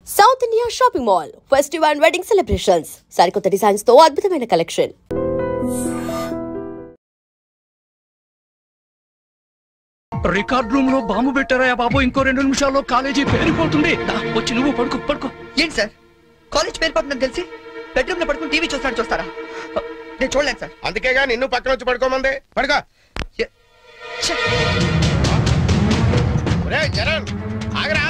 South India shopping mall festival and wedding celebrations సరికొత్త designs తో అద్భుతమైన కలెక్షన్. రికార్డ్ రూమ్ లో బాంబు పెట్టారా బాబు? ఇంకో 2 నిమిషాల్లో కాలేజీ పేరిపోతుంది. వచ్చి నువ్వు పడుకో పడుకో. ఏంటి సార్ కాలేజ్ పేరిపోతుందని తెలిసి బెడ్రూమ్ లో పడుకుని టీవీ చూస్తారా? నేను చూడలేను సార్. అందుకేగా నిన్ను పక్కన వచ్చి పడుకోమంది. పడుకో. చరణ్ ఆగరా.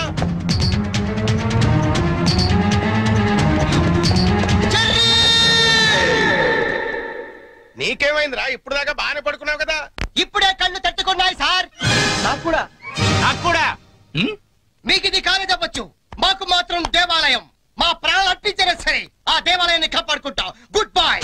నీకేమైందిరా? ఇప్పుడు దాకా బాగానే పడుకున్నావు కదా. ఇప్పుడే కళ్ళు తట్టుకున్నాయి సార్. నాకు కూడా మీకు ఇది కాలేజ్ అవ్వచ్చు, మాకు మాత్రం దేవాలయం. మా ప్రాణాలు అర్పించినా సరే ఆ దేవాలయాన్ని కాపాడుకుంటాం. Good bye.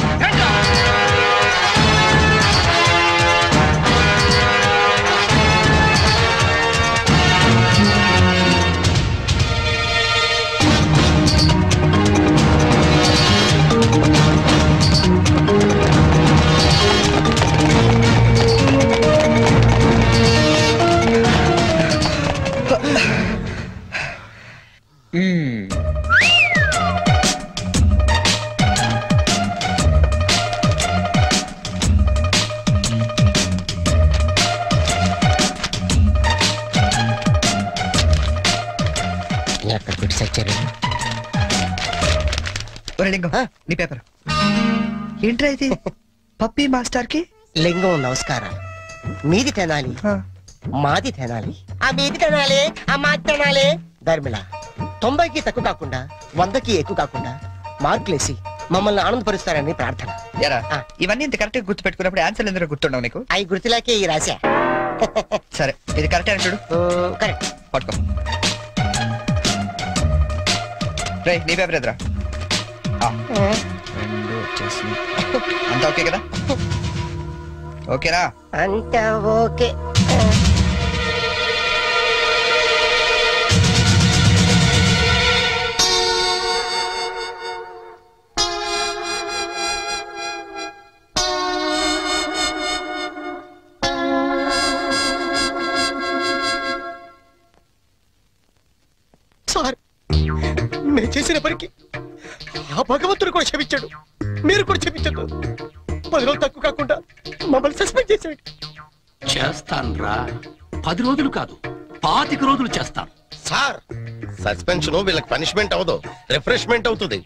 లింగం నీ పేపర్ ఏంట్రా ఇది? పప్పీ మాస్టర్ కి లింగం నమస్కారం. మీది తినాలి, మాది తినాలి, ఆ మీది తినాలి, ఆ మాది తినాలి. ధర్మిళ 90కి తక్కువ కాకుండా 100కి ఎక్కువ కాకుండా మార్కులేసి మమ్మల్ని ఆనందపరుస్తారని ప్రార్థన. ఇవన్నీ ఇంత కరెక్ట్ గా గుర్తు పెట్టుకున్నప్పుడు ఆన్సర్ ఎందుకు గుర్తుండవు నీకు? అవి గుర్తులాకే ఈ రాశా. సరే ఇది కరెక్ట్ అని చూడు. కరెక్ట్. పట్టుకో. రే నీ పేపర్ ఎదురా. 2 వచ్చేసి అంతా ఓకే కదా? ఓకేనా? అంతా ఓకే. సార్ నేను చేసిన పనికి ఆ భగవంతుడు కూడా క్షమించాడు, మీరు కూడా క్షమించదు. 10 రోజులు తక్కువ కాకుండా మమ్మల్ని సస్పెండ్ చేశాడు. చేస్తాన్రా. 10 రోజులు కాదు, 25 రోజులు చేస్తాను. సార్ సస్పెన్షన్ వీళ్ళకి పనిష్మెంట్ అవదు, రిఫ్రెష్మెంట్ అవుతుంది.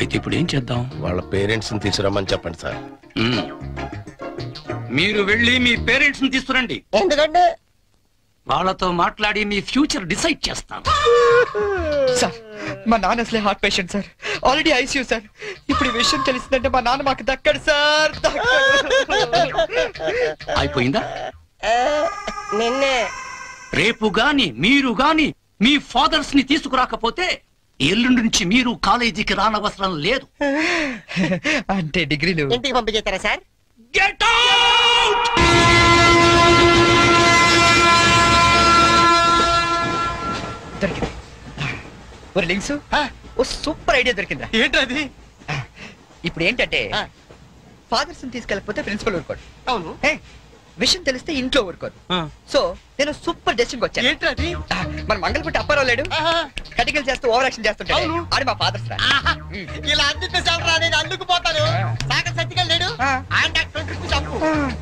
అయితే ఇప్పుడు ఏం చేద్దాం? వాళ్ళ పేరెంట్స్ ని తీసుకురమ్మని చెప్పండి సార్. మీరు వెళ్ళి మీ పేరెంట్స్ ని తీసుకురండి. ఎందుకంటే వాళ్ళతో మాట్లాడి మీ ఫ్యూచర్ డిసైడ్ చేస్తాను. సార్ మా నాన్న అసలే heart patient sir, already ICU sir. ఇప్పుడు ఈ విషయం తెలిసిందంటే మా నాన్న మాకు దక్కడు సార్. అయిపోయిందా? నిన్నే రేపు గాని మీరు గాని మీ ఫాదర్స్ ని తీసుకురాకపోతే ఎల్లుండి నుంచి మీరు కాలేజీకి రానవసరం లేదు. అంటే డిగ్రీలు ఇంటికి పంపించేస్తారా సార్? Get out! దొరికింది. ఒక లింక్స్ ఓ సూపర్ ఐడియా దొరికిందా? ఏంటది? ఇప్పుడు ఏంటంటే ఫాదర్స్ తీసుకెళ్ళకపోతే ప్రిన్సిపల్ ఊరుకోడు. అవును. విషయం తెలిస్తే ఇంట్లో ఊరుకోదు. సో నేను సూపర్ డెసిషన్ వచ్చాను. ఏంటది? మన మంగళపుట్టి అప్పారావు లేడు, కటికలు చేస్తూ ఓవర్ యాక్షన్ చేస్తుంటాడు. ఆడి మా ఫాదర్స్ రా. ఇలా అందితే సార్ నేను అందుకుపోతాను. సాగర్ సత్తికల్ లేడు, ఆయన చంపు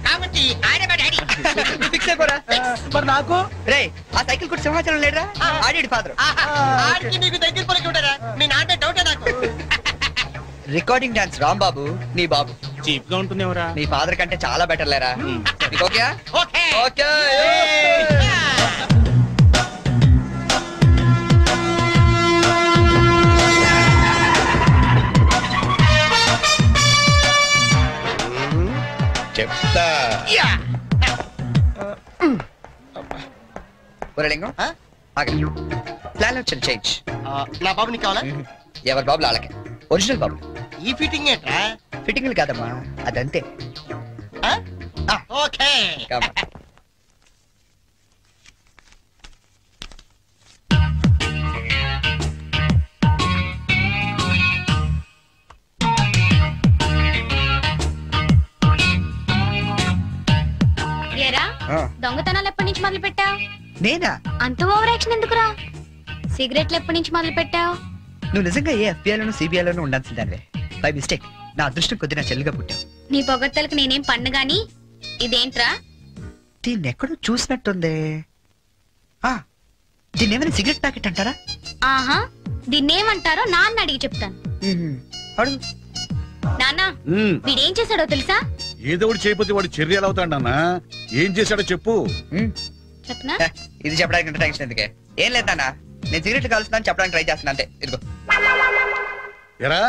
కాబట్టి ఆయన మా డాడీ. ఫిక్స్ అయిపోరా. మరి నాకు రే ఆ సైకిల్ కూడా సింహాచలం లేడురా, ఆడి ఫాదర్. ఆడికి నీకు దగ్గర పలికి ఉంటారా? మీ నాన్న డౌటే నాకు. రికార్డింగ్ డాన్స్ రాంబాబు నీ బాబు చీప్ గా ఉంటుంది ఎవరా? నీ ఫాదర్ కంటే చాలా బెటర్ లేరా. Okay okay okay. చెప్తా. లింగం ఆగండి. ప్లాన్ వచ్చింది చేంజ్. నా బాబు నీకు కావాలా? ఎవరి బాబులు వాళ్ళకి. ఒరిజినల్ బాబులు. ఈ ఫిట్టింగ్ ఏంట్రా? ఫిట్టింగ్లు కాదమ్మా, అదంతే. ఓకే. దొంగతనాలు ఎప్పటి నుంచి మొదలు పెట్టావు? నేనా? అంత ఓవర్ యాక్షన్ ఎందుకురా? సిగరెట్లు ఎప్పటి నుంచి మొదలు పెట్టావు? నువ్వు నిజంగా ఏ FBI లోనూ CBI లోనూ ఉండాల్సిందానివే. బై మిస్టేక్ నా అదృష్టం కొద్ది నా చెల్లిగా పుట్టావు. నీ పొగడ్తలకు నేనేం పన్ను గాని. ఇదేంట్రా? దీన్ని ఎక్కడో చూసినట్టుంది. దీన్ని ఏమైనా సిగరెట్ ప్యాకెట్ అంటారా? ఆహా, దీన్నేమంటారో నాన్న అడిగి చెప్తాను. అడుగు. నాన్న, వీడేం చేశాడో తెలుసా? ఏదో ఒకటి చేయకపోతే వాడు చర్య ఎలా అవుతాడన్నా? ఏం చేశాడో చెప్పు. చెప్పనా? ఇది చెప్పడానికి ఎంత టెన్షన్ ఎందుకే? ఏం లేదు నాన్న, నేను సిగరెట్ కాలుస్తున్నాను చెప్పడానికి ట్రై చేస్తున్నా అంతే. ఇదిగో. ఎరా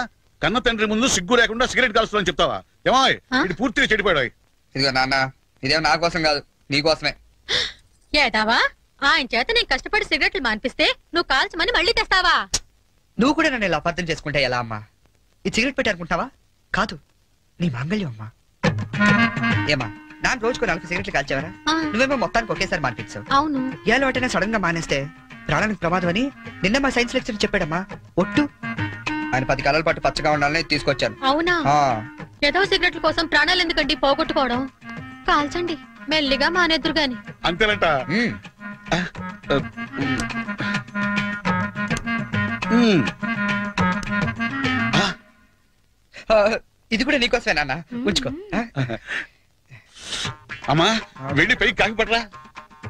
కన్న తండ్రి ముందు సిగ్గు లేకుండా సిగరెట్ కాలుస్తున్నాను చెప్తావా? ఏమో ఇది పూర్తిగా చెడిపోయాడు. ఇదిగో నాన్న, ఇదేమో నా కోసం కాదు, నీ కోసమే. ఏదావా ఆయన చేత నేను కష్టపడి సిగరెట్లు మానిపిస్తే నువ్వు కాల్చమని మళ్ళీ తెస్తావా? నువ్వు కూడా నన్ను ఇలా అపార్థం చేసుకుంటే ఎలా అమ్మా? ఈ సిగరెట్ పెట్టి అనుకుంటావా? కాదు, నీ మాంగళ్యం అమ్మా. ఏమా నాన్న రోజుకు 4 సిగరెట్లు కాల్చేవరా? నువ్వేమో మొత్తానికి ఒకేసారి మానిపించావు. అవును. ఏలో వాటైనా సడన్ గా మానేస్తే ప్రాణానికి ప్రమాదం అని నిన్న మా సైన్స్ లెక్చర్ చెప్పాడమ్మా. ఒట్టు ఆయన 10 కాలాల పాటు పచ్చగా ఉండాలని తీసుకొచ్చాను. అవునా? ఏదో సిగరెట్ల కోసం ప్రాణాలు ఎందుకండి పోగొట్టుకోవడం? కాల్చండి, మెల్లిగా మానేద్దురు గాని. అంతేనంట. ఇది కూడా నీకోసమే నాన్న, ఉంచుకో. అమ్మా వెళ్ళి పైకి కాకి పట్టరా.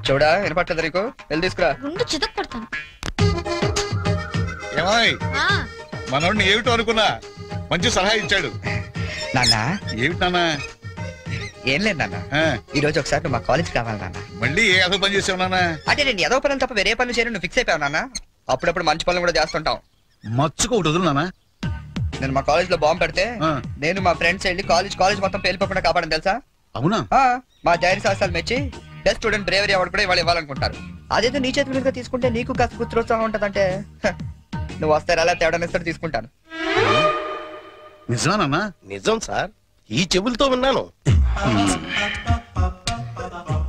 చూడా వినపట్లేదు నీకు? వెళ్ళి తీసుకురా. రెండు చితక్ పడతాను. ఏమాయ్ మనోడిని ఏమిటో అనుకున్నా, మంచి సలహా ఇచ్చాడు. నాన్న ఏమిటి నాన్న? ఏం లేదు నాన్న, ఈ రోజు ఒకసారి నువ్వు మా కాలేజ్ కావాలి నాన్న. మళ్ళీ ఏ అదో పని చేసావు నాన్న? అంటే నేను ఏదో పనులు తప్ప వేరే పనులు చేయను నువ్వు ఫిక్స్ అయిపోయావు నాన్న. అప్పుడప్పుడు మంచి పనులు కూడా చేస్తుంటాం. మచ్చుకు ఒకటి వదులు నాన్న. నేను మా కాలేజ్ లో బాంబు పెడితే నేను మా ఫ్రెండ్స్ వెళ్ళి కాలేజ్ మొత్తం పేలిపోకుండా కాపాడని తెలుసా? అవునా? మా ధైర్య సాహసాలు మెచ్చి బెస్ట్ స్టూడెంట్ బ్రేవరీ అవార్డు కూడా ఇవాళ ఇవ్వాలనుకుంటారు. అదేదో నీ చేతి మీదుగా తీసుకుంటే నీకు కాస్త గుర్తురోత్సాహం ఉంటదంటే నువ్వు వస్తే అలా తేడా తీసుకుంటాను. నిజమేనా? నిజం సార్, ఈ చెవులతో విన్నాను.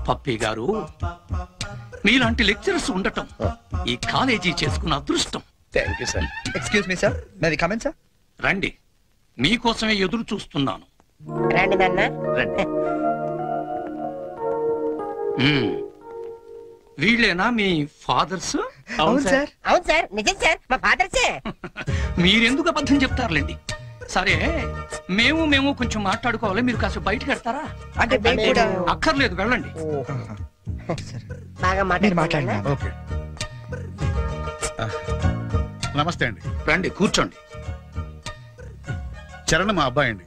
పప్పి గారు, మీలాంటి లెక్చరర్స్ ఉండటం ఈ కాలేజీ చేసుకున్న అదృష్టం. Thank you sir. Excuse me sir, may we come in sir? రండి, మీకోసమే ఎదురు చూస్తున్నాను. రండి నాన్న. రండి. వీళ్ళేనా మీ ఫాదర్స్? అవును సార్. అవును సార్, నిజం సార్, మా ఫాదర్సే. మీరెందుకు అబద్ధం చెప్తారులేండి. సరే, మేము కొంచెం మాట్లాడుకోవాలి, మీరు కాస్త బయటకు వెళ్తారా? అంటే అక్కర్లేదు, వెళ్ళండి. బాగా మాట్లాడండి. ఓకే. నమస్తే అండి. రండి, కూర్చోండి. చరణ్ మా అబ్బాయి అండి.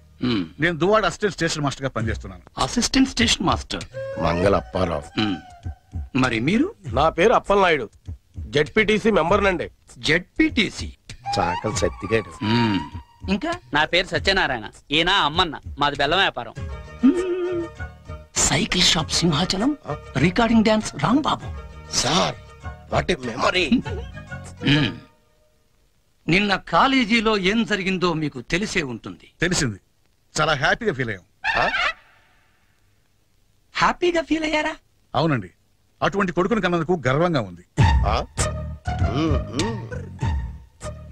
నేను దువాడ అసిస్టెంట్ స్టేషన్ మాస్టర్ గా పనిచేస్తున్నాను. అసిస్టెంట్ స్టేషన్ మాస్టర్ మంగళ అప్పారావు. మరి మీరు? నా పేరు అప్పలనాయుడు, జెడ్పీటీసీ మెంబర్ నండి. జెడ్పీటీసీ? చాకలి సత్తిగాడు. ఇంకా? నా పేరు సత్యనారాయణ, ఈయన అమ్మన్న, మాది బెల్లం వ్యాపారం. Cycle shop Simhachalam, recording dance Rambabu. Sir what a memory. నిన్న కాలేజీలో ఏం జరిగిందో మీకు తెలిసే ఉంటుంది. తెలిసింది. చాలా హ్యాపీగా ఫీల్ అయ్యాం. హ్యాపీగా ఫీల్ అయ్యారా? అవునండి, అటువంటి కొడుకుని కన్నందుకు గర్వంగా ఉంది.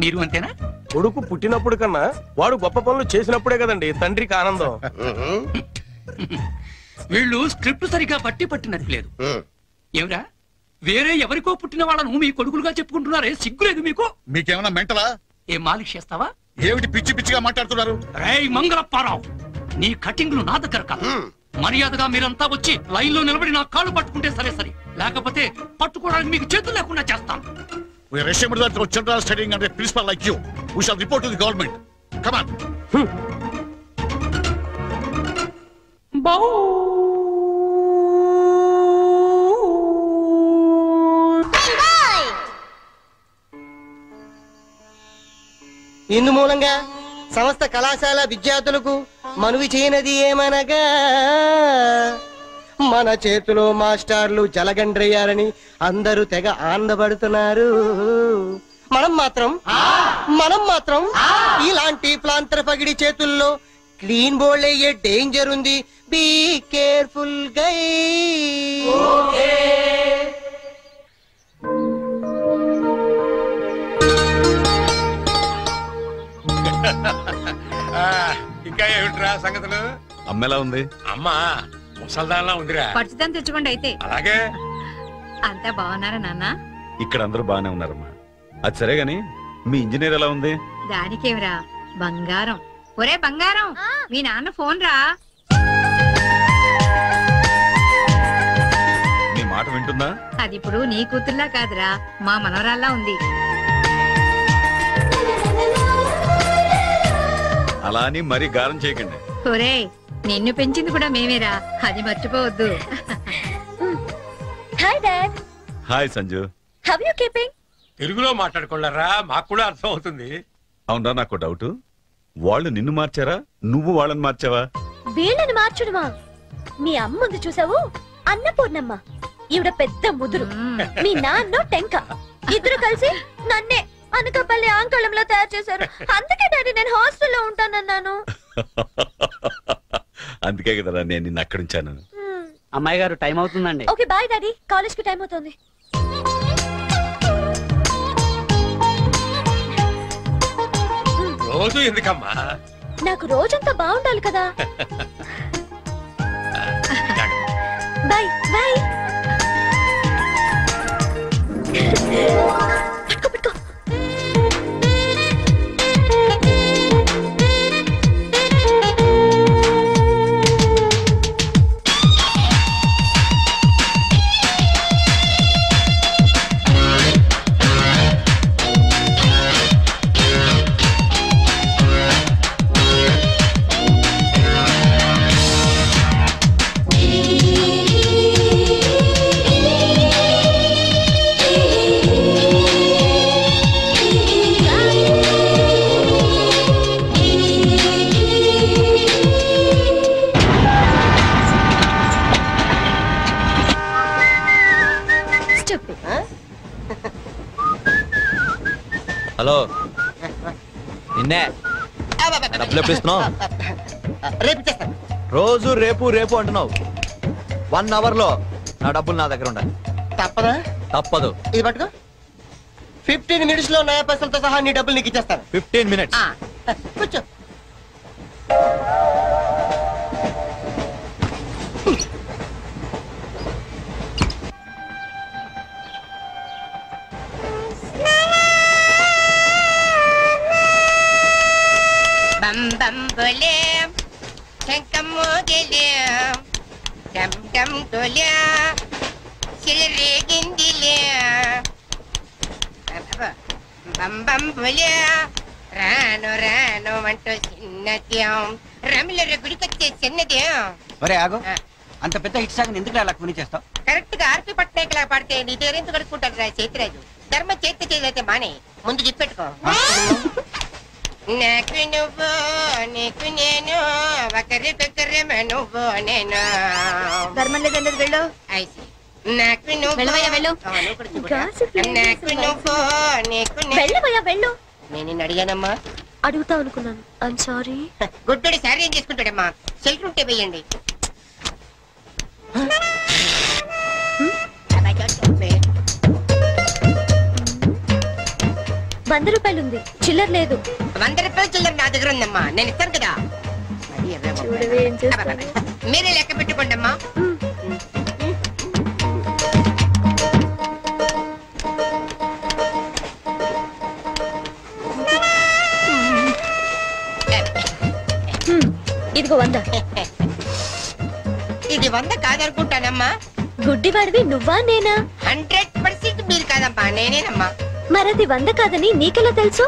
మీరు అంతేనా? కొడుకు పుట్టినప్పుడు కన్నా వాడు గొప్ప పనులు చేసినప్పుడే కదండి తండ్రికి ఆనందం. వీళ్ళు స్క్రిప్ట్ సరిగా పట్టినట్లేదు. ఏమిరా, వేరే ఎవరికో పుట్టిన వాళ్ళను మీ కొడుకులుగా చెప్పుకుంటున్నారే, సిగ్గులేదు మీకు? మీకేమన్నా మెంటలా? ఏం మాలిష్ చేస్తావా? ఏమిటి పిచ్చి పిచ్చిగా మాట్లాడుతున్నారు? రేయ్ మంగళప్పారావు, నీ కటింగ్లు నా దగ్గర కాదు. మర్యాదగా మీరంతా వచ్చి లైన్ లో నిలబడి నా కాళ్ళు పట్టుకుంటే సరే, లేకపోతే పట్టుకోవడానికి మీకు చేతులు లేకుండా చేస్తాను. We are ashamed that our children are studying under a principal like you. We shall report to the government. Come on. ఇందు మూలంగా సమస్త కళాశాల విద్యార్థులకు మనవి చేయనది ఏమనగా, మన చేతిలో మాస్టర్లు జలగండ్రయ్యారని అందరూ తెగ ఆనందపడుతున్నారు. మనం మాత్రం ఇలాంటి ప్లాంతర పగిడి చేతుల్లో క్లీన్ బోల్డ్ అయ్యే డేంజర్ ఉంది. బీ కేర్ఫుల్ గై. ఇంకా ఏమిట్రా సంగతులు? అమ్మెలా ఉంది? అమ్మా ముసల్దాన్లా ఉందిరా. పచ్చిదాన్ని తెచ్చుకోండి అయితే. అలాగే. అంతా బాగున్నారా నాన్న? ఇక్కడ అందరూ బాగానే ఉన్నారమ్మా. అది సరే గాని మీ ఇంజనీర్ ఎలా ఉంది? దానికేమిరా బంగారం. ఒరే బంగారం, మీ నాన్న ఫోన్ రా. నీ మాట వింటుందా? అది ఇప్పుడు నీ కూతుర్లా కాదురా, మా మనవరాల్లా ఉంది. అలా అని మరీ గారం చేయకండి. ఒరే, నిన్ను పెంచింది కూడా మేమేరా, అది మర్చిపోవద్దు. Hi dad. Hi Sanju. How you keeping? తెలుగులో మాట్లాడుకోలేరా, మాకు కూడా అర్థం అవుతుంది. అవునరా, నాకు డౌట్. వాళ్ళు నిన్ను మార్చారా, నువ్వు వాళ్ళని మార్చావా? వీళ్ళని మార్చడమా? మీ అమ్మ ఉంది చూసావు, అన్నపూర్ణమ్మ. ఈవిడ పెద్ద ముదురు, మీ నాన్న టెంక. ఇద్దరు కలిసి నన్నే అనకాపల్లి ఆంకళంలో తయారు చేశారు. అందుకే డాడీ నేను హాస్టల్లో ఉంటానన్నాను. అందుకే కదరా నేను నిన్ను అక్కడ ఉంచాను. అమ్మాయి గారు టైం అవుతుందండి. ఓకే బాయ్ డాడీ, కాలేజ్ కి టైం అవుతుంది. రోజు ఎందుకమ్మా? నాకు రోజంతా బాగుండాలి కదా. Bye bye. హలో, నిన్నే డబ్బులు ఎప్పుడు ఇస్తున్నావు? రేపు ఇచ్చేస్తాను. రోజు రేపు రేపు అంటున్నావు. 1 అవర్ లో నా డబ్బులు నా దగ్గర ఉండాలి. తప్పదా? తప్పదు. ఇది పట్టుకో. 15 మినిట్స్ లో నయా పైసలతో సహా నీ డబ్బులు నీకు ఇచ్చేస్తాను. 15 మినిట్స్. కూర్చో. బం బం బోలే శంకము గెలే డమ్ డమ్ డోలే సిరే గిందిలే బం బం బోలే రాను రాను అంటూ చిన్నద్యం రమిల గుడికొచ్చే చిన్నద్యం. ఒరే ఆగు, అంత పెద్ద హిట్ సాగ్ ఎందుకు అలా కొని చేస్తావు? కరెక్ట్ గా ఆర్పి పట్నాయక్ లా పాడితే నీ దగ్గర కడుక్కుంటాడు రా చేతిరాజు. ధర్మ చేతి చేదైతే మానే, ముందు చెప్పెట్టుకో. నాకు నువ్వు నీకు నేను ఒకరికొకరు నువ్వు నేను. ధర్మం లేదండి, వెళ్ళు. నాకు నువ్వు వెళ్ళు. నాకు నువ్వు నీకు వెళ్ళబోయా వెళ్ళు. నేను నిన్ను అడిగానమ్మా. అడుగుతా అనుకున్నాను. I'm sorry. గుడ్డోడి సారీ ఏం చేసుకుంటాడమ్మా? సెల్ఫ్ ఉంటే వేయండి. ₹100 ఉంది, చిల్లర లేదు. ₹100 చిల్లర నా దగ్గర ఉందమ్మా, నేను ఇస్తాను కదా. మీరే లెక్క పెట్టుకోండి అమ్మా. ఇదిగో 100. ఇది 100 కాదనుకుంటానమ్మా. గుడ్డివాడివి నువ్వా నేనా? 100% మీరు కాదమ్మా, నేనేనమ్మా. మరది 100 కాదని నీకెలా తెలుసు?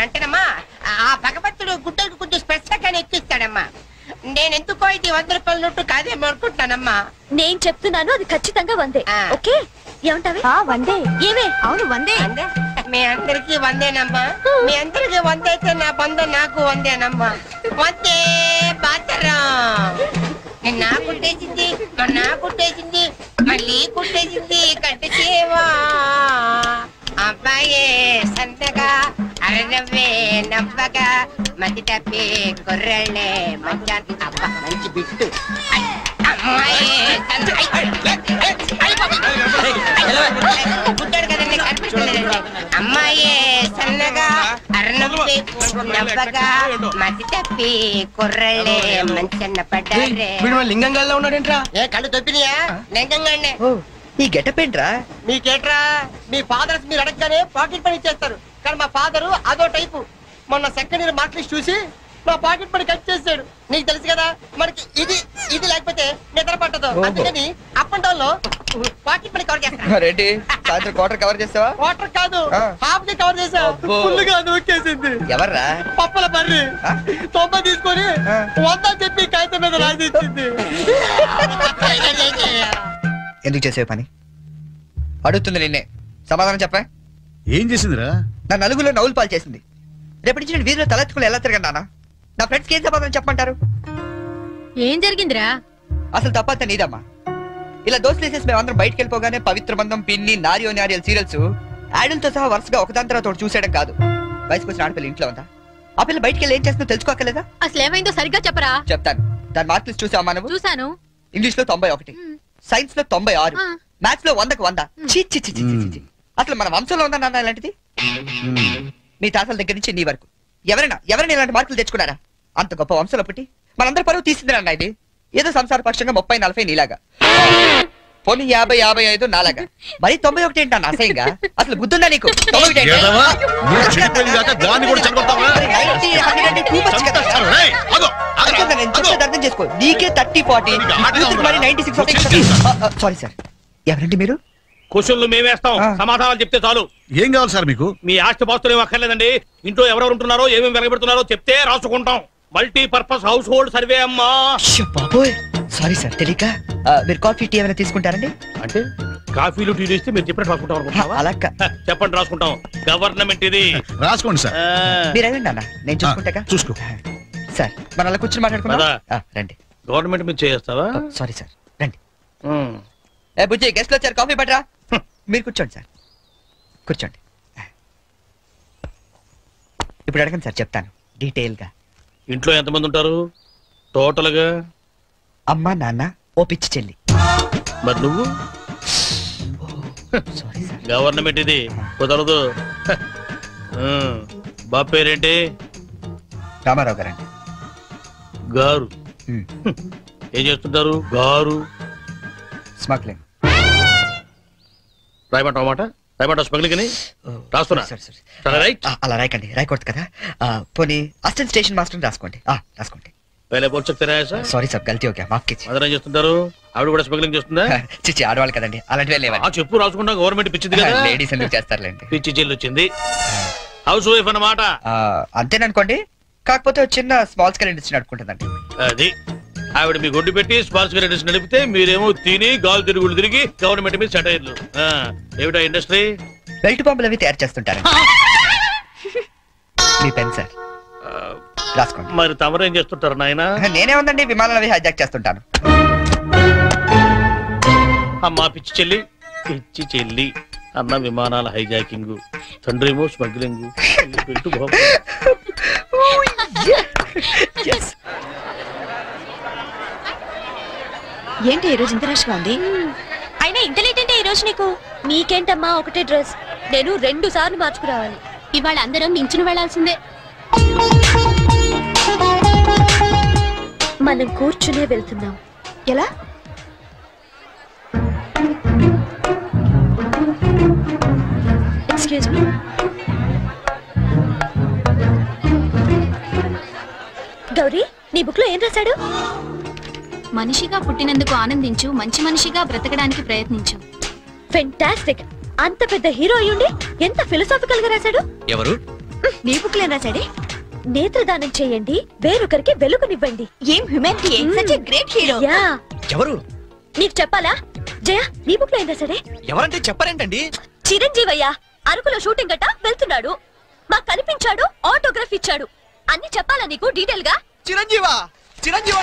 అంటేనమ్మా, ఆ భగవంతుడు గుడ్డలకు కొంచెం స్పెషల్ గానే ఎక్కిస్తాడమ్మా. నేనెందుకో ఇది ₹100 నోటు కాదేమో అనుకుంటానమ్మా. నేను చెప్తున్నాను, అది ఖచ్చితంగా 100. ఓకే, ఏమంటావే? 100. ఏమే? అవును 100. మీ అందరికి 100నమ్మా. మీ అందరికి 100 అయితే నా బంధ నాకు 100నమ్మా. 100 బాతరం. నా కుట్టేసింది, నా కుట్టేసింది, మళ్ళీ కుట్టేసింది కట్టు చేవా. అబ్బాయే సంతగా అరనవ్వే నవ్వగా మతి తప్పి కుర్రళ్ళే మంచి అబ్బా మంచి బిట్టు. గుడ్డాడు కదండి, కనిపించలేదండి. అమ్మాయే సన్నగా అరనవ్వే నవ్వగా మతి తప్పి కుర్రళ్ళే మంచన్న పడ్డారే. లింగంగా ఉన్నాడేంట్రా? ఏ కళ్ళు తప్పినాయా? లింగంగానే. ఈ గెటప్ ఏంట్రా? మీకేట్రా, మీ ఫాదర్స్ మీరు అడగగానే పాకెట్ పని ఇచ్చేస్తారు, కానీ మా ఫాదరు అదో టైపు. మొన్న సెకండ్ ఇయర్ మార్క్ లిస్ట్ చూసి నా పాకెట్ పని కట్ చేసాడు. నీకు తెలుసు కదా, మనకి ఇది ఇది లేకపోతే నిద్ర పట్టదు. అందుకని అప్ అండ్ డౌన్ లో పాకెట్ పని కవర్ చేస్తాను. రెడ్డి సాయంత్రం క్వార్టర్ కవర్ చేస్తావా? వాటర్ కాదు, హాఫ్ ది కవర్ చేసా. ఫుల్గా నూకేసింది. ఎవర్రా? పప్పుల బర్రి 90 తీసుకొని 100 చెప్పి కాగితం మీద రాసి ఇచ్చింది. ఎందుకు చేసే పని? అడుగుతుంది నిన్నే, సమాధానం చెప్పా. ఏం చేసిందిరా? నా నలుగులో నవ్వులు పాలు చేసింది. రేపటి నుంచి నేను వీధిలో తలెత్తుకుని ఎలా తిరగండి నాన్న? నా ఫ్రెండ్స్కి ఏం సమాధానం చెప్పమంటారు? ఏం జరిగిందిరా? అసలు తప్పంతా నీదమ్మా. ఇలా దోస్తులు వేసేసి మేమందరం బయటకు వెళ్ళిపోగానే పవిత్ర బంధం, పిన్ని, నారియో నారియల్ సీరియల్స్ యాడల్తో సహా వరుసగా ఒకదాని తర్వాత ఒకటి చూసేయడం కాదు. వయసుకు వచ్చిన ఆడపిల్ల ఇంట్లో ఉందా? ఆ పిల్ల బయటకు వెళ్ళి ఏం చేస్తుందో తెలుసుకోకలేదా? అసలు ఏమైందో సరిగ్గా చెప్పరా. చెప్తాను. దాని మార్క్ లిస్ట్ చూసావా నువ్వు? చూసాను. ఇంగ్లీష్ లో 91, సైన్స్ లో 96, మ్యాథ్స్ లో 100కు 100. అసలు మన వంశంలో ఉందా నాన్న ఇలాంటిది? మీ తాతల దగ్గర నుంచి నీ వరకు ఎవరైనా ఇలాంటి మార్కులు తెచ్చుకున్నారా? అంత గొప్ప వంశంలో పుట్టి మనందరి పరువు తీసింది నాన్న ఇది. ఏదో సంసార పక్షంగా 30-40 నీలాగా, పోనీ 50-55 నాలాగా, మరి 91 ఏంటన్నా అసహ్యంగా? అసలు బుద్ధుందా నీకు? 91 అర్థం చేసుకో. నీకే 30-40, మరి 96. సారీ సార్, ఎవరండి మీరు? క్వశ్చన్లు మేమేస్తాం, సమాధానాలు చెప్తే చాలు. ఏం కావాలి సార్ మీకు? మీ ఆస్తి పాస్తులు ఏం అక్కర్లేదండి. ఇంట్లో ఎవరెవరు ఉంటున్నారో, ఏమేమి వెలగబెడుతున్నారో చెప్తే రాసుకుంటాం. మల్టీపర్పస్ హౌస్ హోల్డ్ సర్వే అమ్మా. బాబోయ్, సారీ సార్ తెలియక. మీరు కాఫీ టీ ఏమైనా తీసుకుంటారండి? అంటే కాఫీలు టీలు ఇస్తే మీరు చెప్పినట్టు రాసుకుంటాం అనుకుంటున్నావా? అలా చెప్పండి, రాసుకుంటాం. గవర్నమెంట్ ఇది. రాసుకోండి సార్. మీరు అదండి అన్న, నేను చూసుకుంటా. చూసుకో సార్. మన అలా కూర్చొని మాట్లాడుకుంటా రండి. గవర్నమెంట్ మీరు చేస్తావా? సారీ సార్, రండి. బుజ్జి గెస్ట్లు వచ్చారు, కాఫీ పట్టరా. మీరు కూర్చోండి సార్, కూర్చోండి. ఇప్పుడు అడగండి సార్, చెప్తాను డీటెయిల్ గా. ఇంట్లో ఎంతమంది ఉంటారు టోటల్ గా? అమ్మ, నాన్న, ఓ పిచ్చి చెల్లి. మరి నువ్వు? గవర్నమెంట్ ఇది, కుదరదు. బాబు పేరేంటి? రామారావు గారండి. గారు ఏం చేస్తుంటారు? గారు స్మగ్లింగ్. రాయమంటావు మాట? రాయమంటావు స్మగ్లింగ్ అని రాస్తున్నా. అలా రాయకండి, రాయకూడదు కదా. పోనీ అసిస్టెంట్ స్టేషన్ మాస్టర్ రాసుకోండి. రాసుకోండి. సారీ సార్, గల్తీ ఓకే, మాఫ్ कीजिए. మదర్ ఏం చేస్తుంటారు? ఆవిడ కూడా స్మగ్లింగ్ చేస్తుందా? చిచ్చి, ఆడవాళ్ళు కదండి, అలాంటివే లేవా? చెప్పు, రాసుకుంటా. గవర్నమెంట్ పిచ్చింది కదా, లేడీస్ ఎందుకు చేస్తారులేండి. పిచ్చి చెల్లి వచ్చింది. హౌస్ వైఫ్ అన్నమాట. అంతేననుకోండి, కాకపోతే చిన్న స్మాల్ స్కేల్ ఇండస్ట్రీ నడుపుకుంటుందండి. అది ఆవిడ మీ గొడ్డు పెట్టి స్మాల్ స్కేల్ ఇండస్ట్రీ నడిపితే మీరేమో తిని గాలు తిరుగులు తిరిగి గవర్నమెంట్ మీద సెటైర్లు. ఏమిటా ఇండస్ట్రీ? బెల్ట్ బాంబులు అవి తయారు చేస్తుంటారు. మీ పెన్ సార్, రాసుకోండి. మరి తమరేం చేస్తుంటారు నాయన? నేనే ఉందండి, విమానాలు అవి హైజాక్ చేస్తుంటాను. అమ్మా పిచ్చి చెల్లి, పిచ్చి చెల్లి అన్న విమానాల హైజాకింగ్, తండ్రేమో స్మగ్లింగ్. ఏంటి ఈ రోజు ఇంత రష్గా ఉంది? అయినా ఇంత లేట్ అంటే ఈ రోజు నీకు? నీకేంటమ్మా, ఒకటే డ్రెస్. నేను 2 సార్లు మార్చుకురావాలి. ఇవాళ అందరం నించుని వెళ్లాల్సిందే. మనం కూర్చునే వెళ్తున్నాం. ఎలా? Excuse me. గౌరీ, నీ బుక్ లో ఏం రాశాడు? మనిషిగా పుట్టినందుకు ఆనందించు, మంచి మనిషిగా బ్రతకడానికి ప్రయత్నించు. ఫెంటాస్టిక్. అంత పెద్ద హీరో అయ్యుండి ఎంత ఫిలసాఫికల్ గా రాశాడు. ఎవరు? నీ బుక్ లో రాశాడే, నేత్రదానం చేయండి, వేరొకరికి వెలుగునివ్వండి. ఏం humanity, such a great hero. Yeah. ఎవరు? నీకు చెప్పాలా? జయ, నీ బుక్ లో ఏం రాశాడే? ఎవరంటే చెప్పరేంటండి? చిరంజీవయ్య అరకులో షూటింగ్ గట్ట వెళ్తున్నాడు, మాకు కనిపించాడు, ఆటోగ్రాఫ్ ఇచ్చాడు. అన్ని చెప్పాలా నీకు డీటెయిల్ గా? చిరంజీవా? చిరంజీవి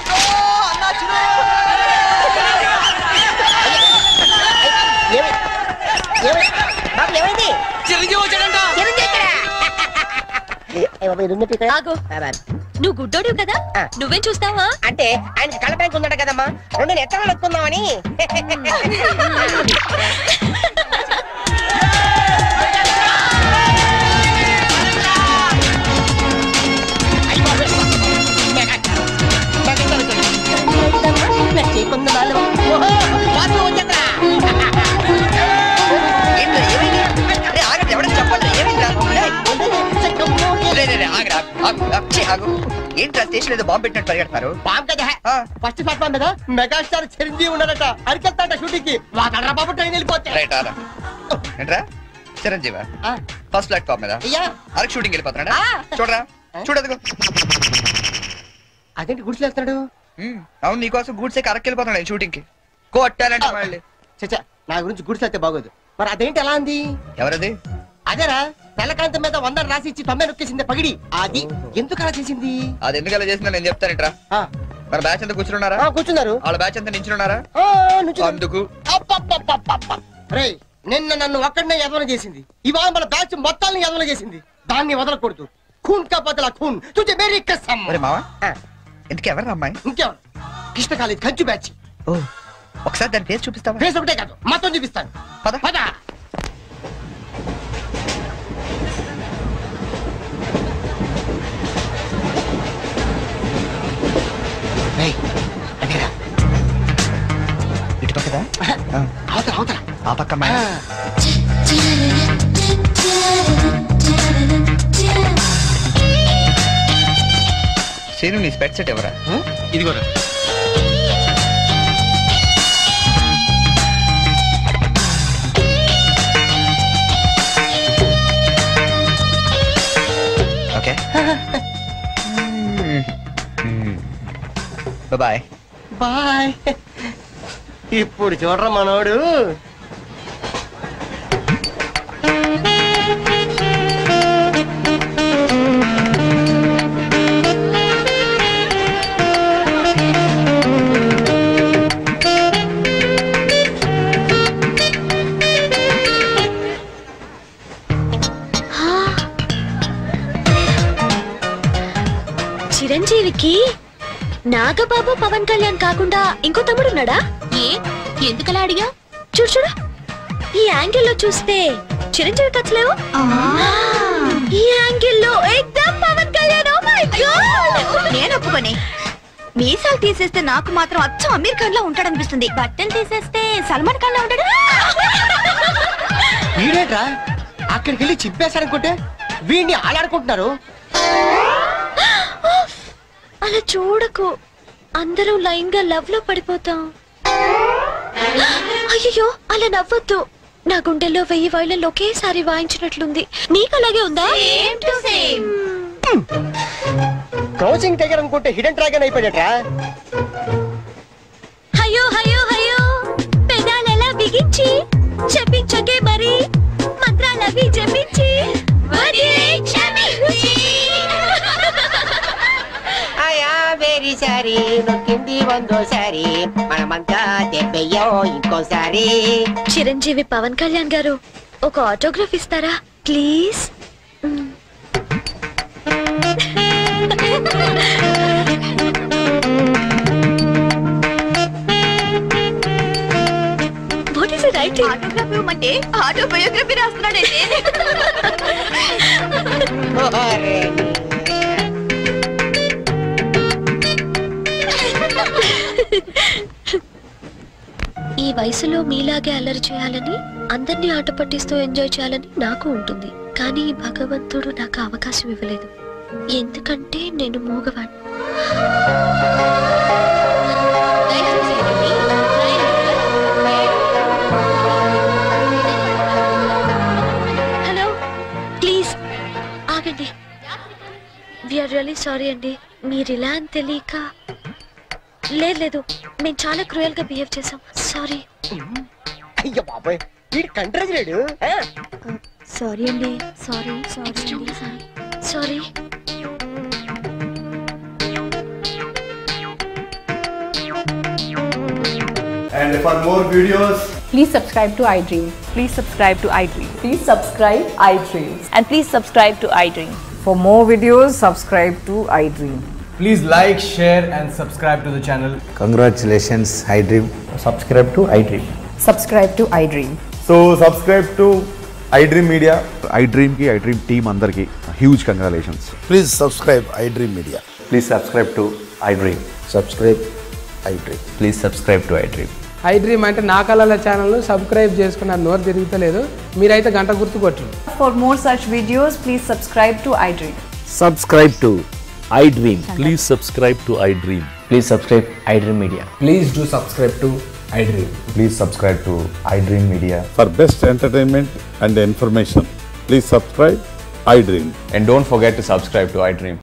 నువ్వు గుడ్డోడు కదా, నువ్వేం చూస్తావా? అంటే ఆయన కలపడానికి ఉందట కదమ్మా, 2 నెత్తలు వస్తుందామని. ఏంట్రా స్టేషన్ ఏదో బాంబు పెట్టినట్టు పరిగెడతారు? బాంబు కదా ఫస్ట్ ప్లాట్ఫామ్ మీద మెగాస్టార్ చిరంజీవి ఉన్నాడట అరికెళ్తాడ షూటింగ్ కి వాడరా బాబు ట్రైన్ వెళ్ళిపోతే రైట్ ఆరా ఏంట్రా చిరంజీవా ఫస్ట్ ప్లాట్ఫామ్ మీద అరకు షూటింగ్ వెళ్ళిపోతున్నాడా చూడరా చూడదుగో అదేంటి గుడ్స్ వేస్తున్నాడు అవును నీకోసం గూడ్స్ ఎక్కి అరకు వెళ్ళిపోతున్నాడు షూటింగ్ కి కొట్టాలంటే మళ్ళీ చచ్చా నా గురించి గుడ్స్ అయితే బాగోదు మరి అదేంటి ఎలా అంది ఎవరది అదేరా తెల్లకాంతం మీద 100 రాసి ఇచ్చి 90 నొక్కేసింది పగిడి అది ఎందుకు అలా చేసింది అది ఎందుకు అలా చేసిందో నేను చెప్తానేట్రా మన బ్యాచ్ అంతా కూర్చున్నారా కూర్చున్నారు వాళ్ళ బ్యాచ్ అంతా నించున్నారా అందుకు రేయ్ నిన్న నన్ను ఒక్కడనే ఎదవన చేసింది ఇవాళ మన బ్యాచ్ మొత్తాన్ని ఎదవన చేసింది దాన్ని వదలకూడదు ఖూన్ కా బదలా ఖూన్ తుజే మేరీ కసమ్ ఒరే మావా ఎందుకు ఎవరు అమ్మాయి ఇంకెవరు కృష్ణ కాలేజ్ కంచు బ్యాచ్ ఓ ఒకసారి దాని ఫేస్ చూపిస్తావా ఫేస్ ఒకటే కాదు మొత్తం చూపిస్తాను పద పద ఇటు పక్కదా అవతల అవతల ఆ పక్క అమ్మాయి సీను నీ స్పెట్ సెట్ ఎవరా ఇదిగోరా ఓకే బాయ్ బాయ్ ఇప్పుడు చూడరా మనోడు చిరంజీవికి నాగబాబు పవన్ కళ్యాణ్ కాకుండా ఇంకో తమ్ముడున్నాడా? ఎందుకలా అడిగా? చూడు చూడు ఈ యాంగిల్ లో చూస్తే చిరంజీవి కచ్చలేవు, ఈ యాంగిల్ లో ఎక్దమ్ Pawan Kalyan. Oh my god నేను ఒప్పుకోనే. మీసాలు తీసేస్తే నాకు మాత్రం అచ్చం అమీర్ ఖాన్ లా ఉంటాడనిపిస్తుంది, బట్టలు తీసేస్తే సల్మాన్ ఖాన్ లా ఉంటాడు. వీడేట్రా అక్కడికి వెళ్ళి చింపేశారనుకుంటే వీడిని ఆలాడుకుంటున్నారు. అలా చూడకు, అందరూ లైన్ గా లవ్ లో పడిపోతాం. అయ్యో అలా నవ్వొద్దు, నా గుండెల్లో 1000 వైలెన్లు ఒకేసారి వాయించినట్లుంది. నీకు అలాగే ఉందా? క్రౌచింగ్ టైగర్ అనుకుంటే హిడెన్ డ్రాగన్ అయిపోయాడట్రా. అయ్యో అయ్యో అయ్యో పెదాలెలా బిగించి చెప్పించకే మరి మంత్రాలవి జపించి వెరీ సారీ నొక్కింది వందోసారి మనమంతా దెబ్బయ్యో ఇంకోసారి. చిరంజీవి పవన్ కళ్యాణ్ గారు ఒక ఆటోగ్రాఫ్ ఇస్తారా please? What is it writing? Autograph ఇవ్వమంటే ఆటోబయోగ్రఫీ రాస్తున్నాడంటే. ఈ వయసులో మీలాగే అల్లరి చేయాలని, అందరినీ ఆట పట్టిస్తూ ఎంజాయ్ చేయాలని నాకు ఉంటుంది. కానీ భగవంతుడు నాకు అవకాశం ఇవ్వలేదు, ఎందుకంటే నేను మూగవాణ్ణి. హలో ప్లీజ్ ఆగండి. వీఆర్ రియల్లీ సారీ అండి, మీరు ఇలా అని తెలియక. లేదు లేదు, మేము చాలా క్రూయల్ గా బిహేవ్ చేసాం, సారీ. అయ్యో బాబాయ్ వీడు కంట్రోల్ లేడు. సారీ అండి, sorry sorry sorry. And for more videos, please subscribe to iDream. Please subscribe to iDream. Please subscribe iDream. And please subscribe to iDream. For more videos, subscribe to iDream. please like, share and subscribe to the channel. Congratulations, iDream. Subscribe to iDream. Subscribe to iDream. So subscribe to iDream Media. iDream ki iDream team andarki huge congratulations. Please subscribe iDream Media. Please subscribe to iDream. Subscribe iDream. Please subscribe to iDream. iDream అంటే నా కళల channel subscribe చేసుకున్న నోరు తిరుగుతలేదు, మీరైతే గంట గుర్తు కొట్టండి. For more such videos, please subscribe to iDream. Subscribe to iDream. Please subscribe to iDream. Please subscribe iDream Media. Please do subscribe to iDream. Please subscribe to iDream Media. For best entertainment and information, please subscribe iDream. And don't forget to subscribe to iDream.